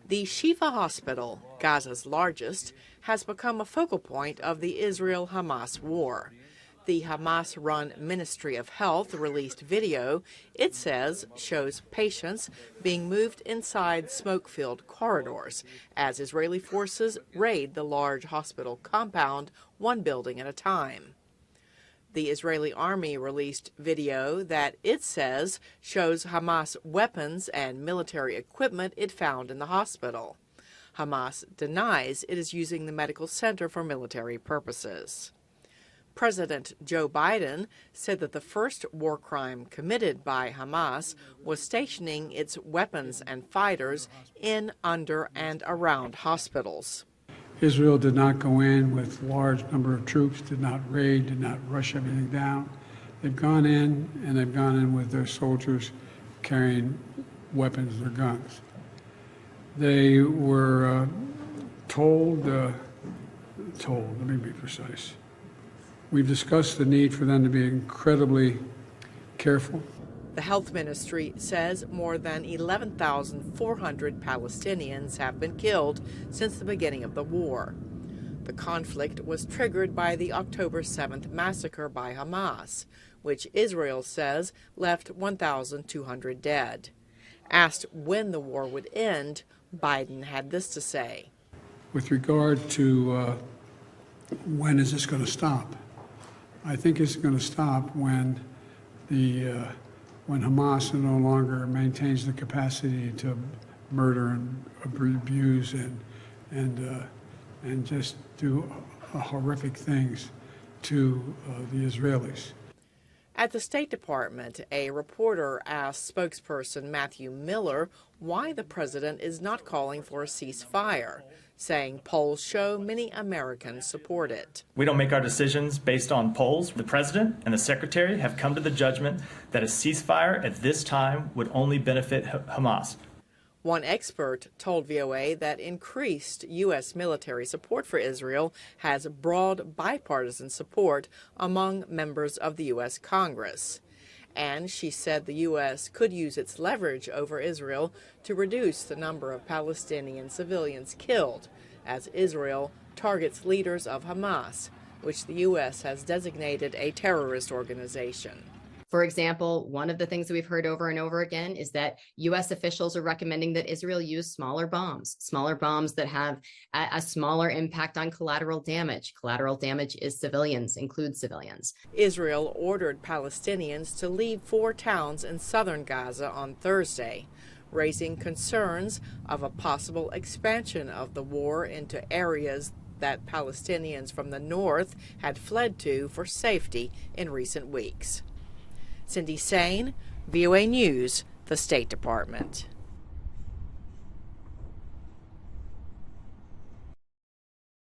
The Shifa hospital, Gaza's largest, has become a focal point of the Israel-Hamas war. The Hamas-run Ministry of Health released video, it says, shows patients being moved inside smoke-filled corridors as Israeli forces raid the large hospital compound, one building at a time. The Israeli army released video that it says shows Hamas weapons and military equipment it found in the hospital. Hamas denies it is using the medical center for military purposes. President Joe Biden said that the first war crime committed by Hamas was stationing its weapons and fighters in, under, and around hospitals. Israel did not go in with large number of troops, did not raid, did not rush everything down. They've gone in, and they've gone in with their soldiers carrying weapons or guns. They were told, let me be precise. We've discussed the need for them to be incredibly careful. The health ministry says more than 11,400 Palestinians have been killed since the beginning of the war. The conflict was triggered by the October 7th massacre by Hamas, which Israel says left 1,200 dead. Asked when the war would end, Biden had this to say. With regard to when is this going to stop, I think it's going to stop when Hamas no longer maintains the capacity to murder and abuse and just do horrific things to the Israelis. At the State Department, a reporter asked spokesperson Matthew Miller why the president is not calling for a ceasefire, saying polls show many Americans support it. We don't make our decisions based on polls. The president and the secretary have come to the judgment that a ceasefire at this time would only benefit Hamas. One expert told VOA that increased U.S. military support for Israel has broad bipartisan support among members of the U.S. Congress. And she said the U.S. could use its leverage over Israel to reduce the number of Palestinian civilians killed as Israel targets leaders of Hamas, which the U.S. has designated a terrorist organization. For example, one of the things that we've heard over and over again is that U.S. officials are recommending that Israel use smaller bombs that have a smaller impact on collateral damage. Collateral damage is civilians, includes civilians. Israel ordered Palestinians to leave 4 towns in southern Gaza on Thursday, raising concerns of a possible expansion of the war into areas that Palestinians from the north had fled to for safety in recent weeks. Saine, VOA News, the State Department.